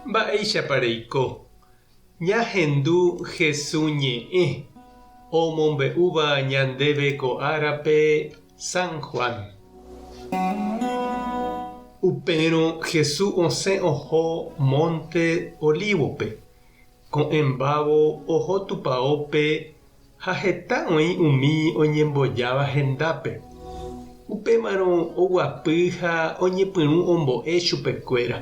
Mba'éichapareiko. Ñahendu Jesús ñe'ẽ omombe'úva ñandéve ko árape San Juan. Upérõ Jesús osẽ oho Monte Olívope. Ko'ẽmbávo oho tupaópe ha heta oĩ umi oñembojáva hendápe. Upémarõ oguapy ha oñepyrũ ombo'e chupekuéra.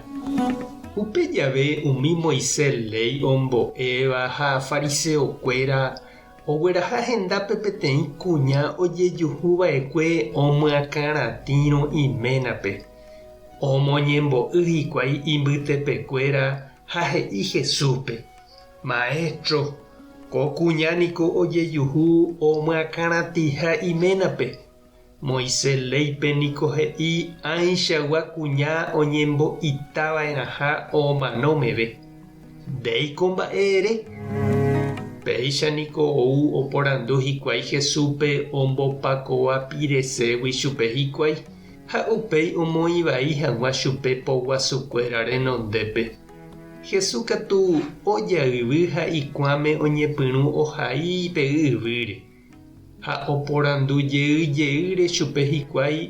Upe jave umi Moisés ley ombo'éva ha fariseokuéra ogueraha hendápe peteĩ kuña ojejuhuva'ekue omyakãratĩrõ iménape. Omoñembo'y hikuái imbytepekuéra ha he'i Jesúspe: Maestro, ko kuñániko ojejuhu omyakãratiha iménape. Moisés leype niko he'i aichagua kuña oñembo'itava'erãha omanómeve. Ndéiko mba'e ere. Péicha niko ou oporandu hikuái Jesúspe ombopakóva pireségui chupe hikuái ha upéi omoĩvai hag̃ua chupe poguasukuéra renondépe. Jesús katu ojayvy ha ikuãme oñepyrũ ohai pe yvýre. Ha oporandujeýjeýre chupe hikuái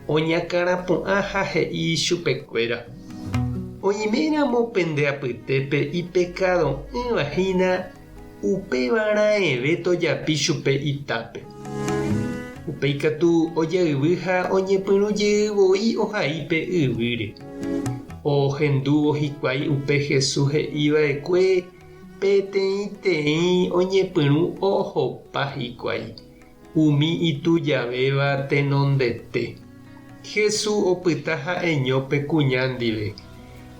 oñakãrapu'ã ha he'i chupekuéra: Oiméramo pende apytépe ipecado'ỹvahína upevarãeve tojapi chupe itápe. Upéi katu ojayvy ha oñepyrũjeývoi ohai pe yvýre. Ohendúvo hikuái upe Jesús he'íva'ekue peteĩteĩ oñepyrũ ohopa hikuái umi itujavéva tenondete. Jesús opyta ha'eñópe kuña ndive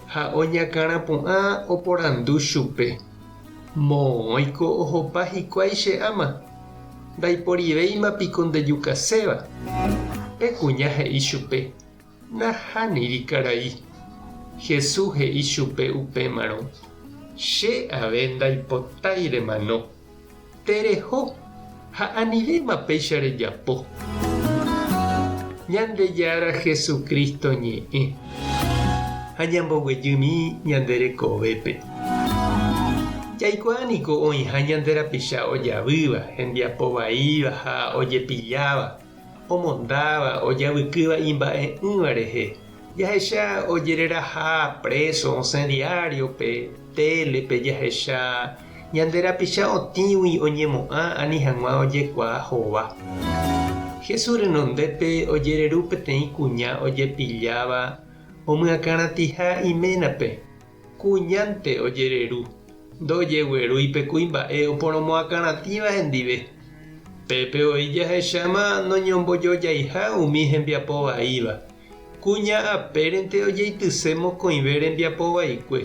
ha oñakãrapu'ã oporandu chupe: Moõiko ohopa hikuái che ama. Ndaiporivéimapiko ndejukaséva. Pe kuña he'i chupe: Nahániri karai. Jesús he'i chupe upémarõ: Che ave ndaipotáiremano. Tereho ha anivéma péicha rejapo. Ñandejára Jesucristo ñe'ẽ ha ñamboguejymi ñande rekovépe. Jaikuaániko oĩha ñande rapicha ojavýva, hembiapo vaíva ha ojepilláva, omondáva, ojavykýva imba'e'ỹva rehe. Jahecha ojereraha preso osẽ diariope, télepe jahecha ñande rapicha otĩgui oñemo'ã ani hag̃ua ojekuaa hóva. Jesús renondépe ojereru peteĩ kuña ojepilláva omyakãratiha iménape. Kuñánte ojereru. Ndojeguerúipe kuimba'e oporomoakãratíva hendive. Pépe oĩ jahecháma noñombojojaiha umi hembiapo vaíva. Kuña apérente ojeitysẽ mokõive rembiapovaikue.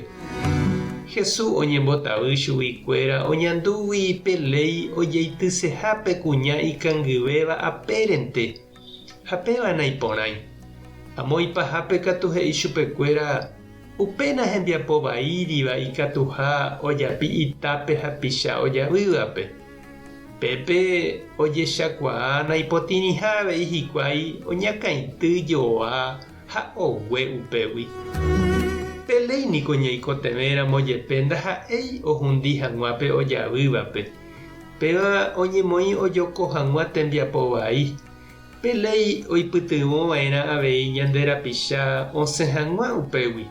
Jesús oñembotavy chuguikuéra oñandúgui pelei ojeitysehápe kuña ikangyvéva apérente. Ha pévana iporãi. Amo ipahápe katu he'i chupekuéra: Upéna hembiapo vaíriva ikatuha ojapi itápe ha picha ojavývape. Pépe ojechakuaa naipotĩrĩhavei hikuái oñakãityjoa ha ogue upégui. Peléiniko ñaikotevẽramo jepe ndaha'éi ohundi hag̃uápe ojavývape. Péva oñemoĩ ojoko hag̃ua tembiapo vai. Peléi oipytyvõva'erã avei ñande rapicha osẽ hag̃ua upégui.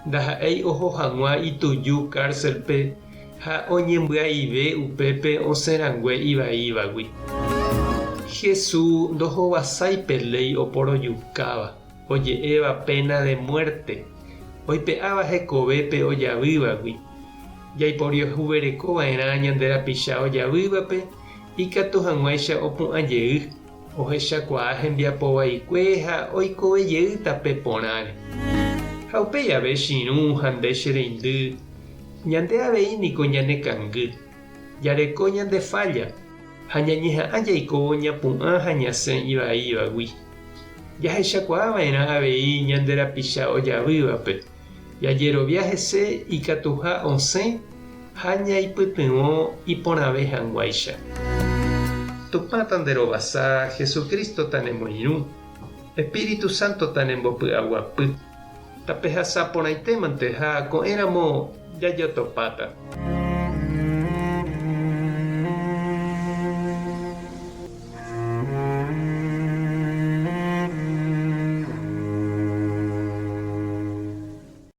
Ndaha'éi oho hag̃ua ituju cárcelpe ha oñembyaive upépe osẽrangue ivaívagui. Jesús ndohovasái peléi oporojukáva, oje'éva pena de muerte. Oipe'áva hekovépe ojavývagui. Jaiporiohuverekova'erã ñande rapicha ojavývape ikatu hag̃uáicha opu'ãjey, ohechakuaa hembiapovaikue ha oikovejeýtape porãre. Ha upéi ave chiru ha nde che reindy ñande avei niko ñanekangy. Jareko ñande falla ha ñañeha'ã jaikóvo ñapu'ã ha ñasẽ ivaívagui. Jahechakuaava'erã avei ñande rapicha ojavývape. Jajerovia hese ikatuha osẽ ha ñaipytyvõ iporãve hag̃uáicha. Tupã tanderovasa Jesucristo tanemoirũ. Espíritu Santo tanembopy'aguapy. tape hasaporãitémante ha ko'ẽramo jajotopáta.